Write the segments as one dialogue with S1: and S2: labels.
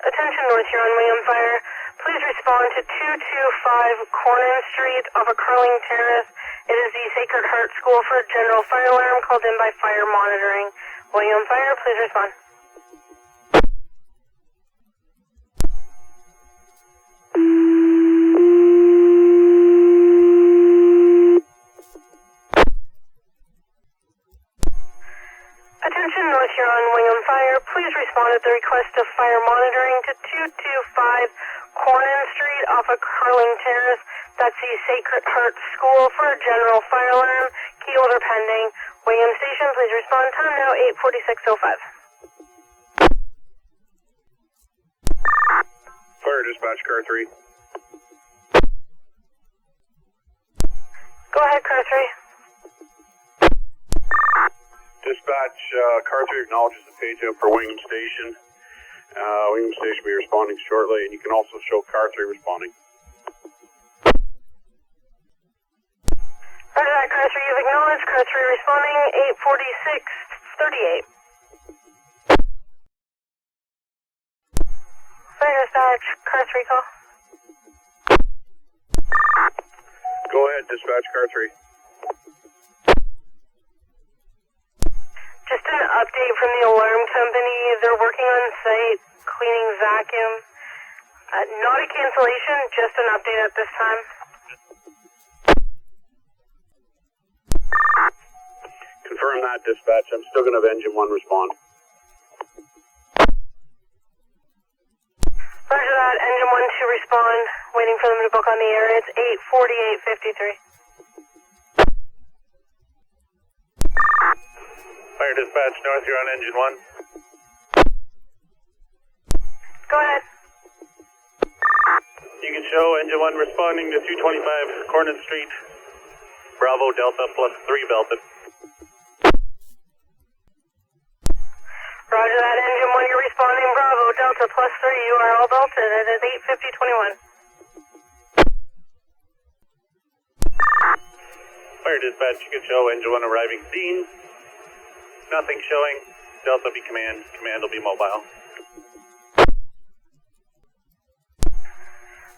S1: Attention North Huron, Wingham Fire. Please respond to 225 Cornan Street off of Curling Terrace. It is the Sacred Heart School for General Fire Alarm called in by Fire Monitoring. Wingham Fire, please respond. Attention North Huron, Wingham Fire. Please respond at the request of Fire Monitoring to 225 Cornan Street off of Curling Terrace. That's the Sacred Heart School for General Fire Alarm. Key order pending. Wingham Station, please respond. Time now 8:46:05.
S2: Fire dispatch, car 3.
S1: Go ahead, car 3.
S2: Dispatch, car 3 acknowledges the page out for Wingham Station. Wingham Station will be responding shortly, and you can also show car 3 responding.
S1: Roger that, car 3, you've acknowledged. Car 3 responding, 8:46:38. Fire dispatch, car 3 call.
S2: Go ahead, dispatch, car 3.
S1: Just an update from the alarm company. They're working on site, cleaning vacuum. Not a cancellation, just an update at this time.
S2: Confirm that, dispatch. I'm still going to have engine 1 respond.
S1: Roger that, engine 1 to respond. Waiting for them to book on the air. It's 8:48:53.
S2: Fire dispatch, North Huron, engine 1.
S1: Go ahead.
S2: You can show engine 1 responding to 225 Cornan Street. Bravo Delta plus 3 belted.
S1: Roger that, engine 1, you're responding. Bravo Delta plus 3, you are all belted. It is 8:50:21.
S2: Fire dispatch, you can show engine 1 arriving scene. Nothing showing. Delta be command. Command will be mobile.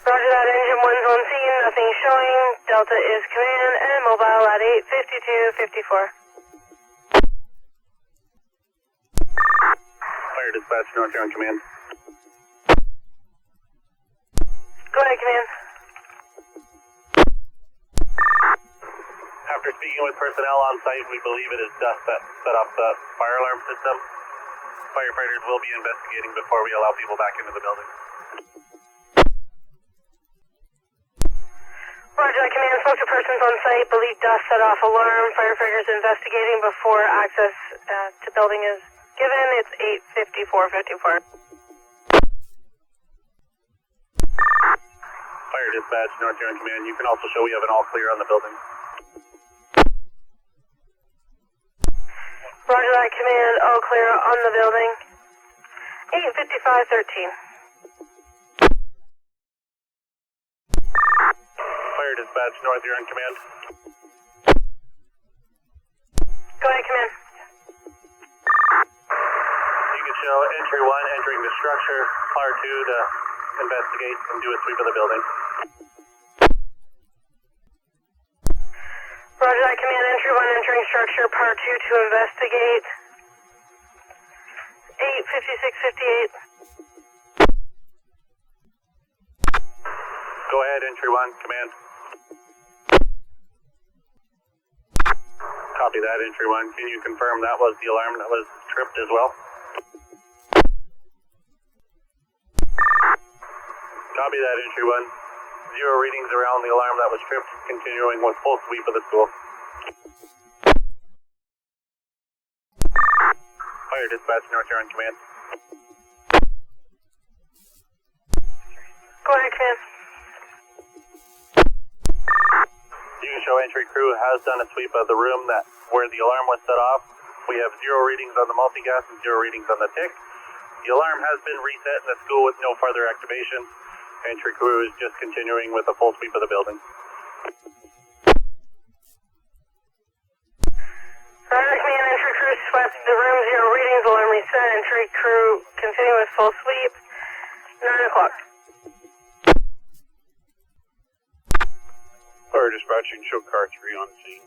S1: Roger that, engine 1's on scene. Nothing showing. Delta is command and mobile at 8:52:54.
S2: Fire dispatch, North Huron command.
S1: Go ahead, command.
S2: After speaking with personnel on site, we believe it is dust that set off the fire alarm system. Firefighters will be investigating before we allow people back into the building.
S1: Roger that, command. Spokespersons on site believe dust set off alarm. Firefighters investigating before access to building is given. It's 8:54:54.
S2: Fire dispatch, North Huron command. You can also show we have an all clear on the building.
S1: Roger that, command. All clear on the building. 8:55:13.
S2: Fire dispatch, North Huron command.
S1: Go ahead, command.
S2: You can show entry 1 entering the structure, car 2 to investigate and do a sweep of the building.
S1: Roger that, command. Entry 1 entering structure, part 2 to investigate. 8:56:58.
S2: Go ahead, entry 1, command. Copy that, entry 1. Can you confirm that was the alarm that was tripped as well? Copy that, entry 1. 0 readings around the alarm that was tripped, continuing with full sweep of the school. Fire dispatch, North Huron command.
S1: Go ahead, command.
S2: You can show entry crew has done a sweep of the room where the alarm was set off. We have 0 readings on the multi-gas and 0 readings on the tick. The alarm has been reset in the school with no further activation. Entry crew is just continuing with a full sweep of the building.
S1: Roger, command. Entry crew swept the room. 0 readings. Alarm reset. Entry crew continuing with full sweep. 9 o'clock.
S2: Fire dispatching, show car 3 on scene.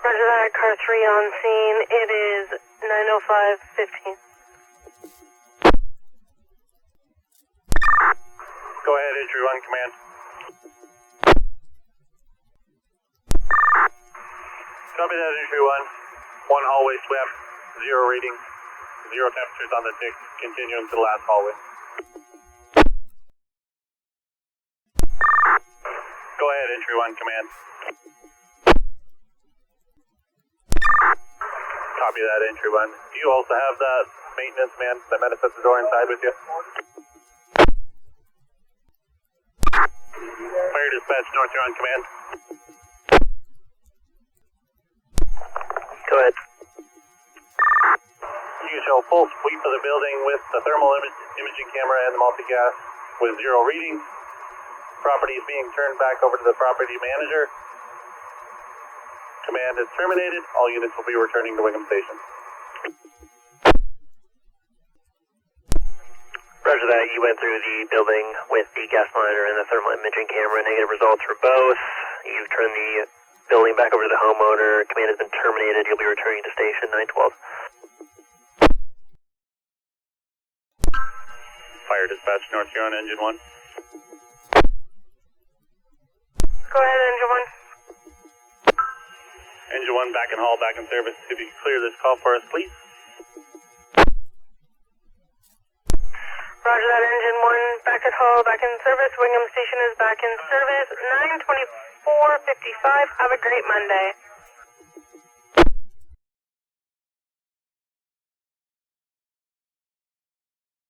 S1: Roger that, car 3 on scene. It is 9:05:15.
S2: Go ahead, entry 1, command. Copy that, entry 1. 1 hallway swept, 0 reading, 0 temperatures on the tick, continuing to the last hallway. Go ahead, entry 1, command. Copy that, entry 1. Do you also have that maintenance man that met us at the door inside with you? Fire dispatch, North Huron, command. Go ahead. You show full sweep of the building with the thermal imaging camera and the multi-gas with 0 readings. Property is being turned back over to the property manager. Command is terminated. All units will be returning to Wingham Station.
S3: Roger that. You went through the building with the gas monitor and the thermal imaging camera. Negative results for both. You've turned the building back over to the homeowner. Command has been terminated. You'll be returning to station 912.
S2: Fire dispatch, North Huron, engine 1.
S1: Go ahead, engine 1.
S2: Engine 1, back in hall, back in service. If you could clear this call for us, please.
S1: Roger that, engine 1, back at hall, back in service. Wingham Station is back in service. 9:24:55. Have a great Monday.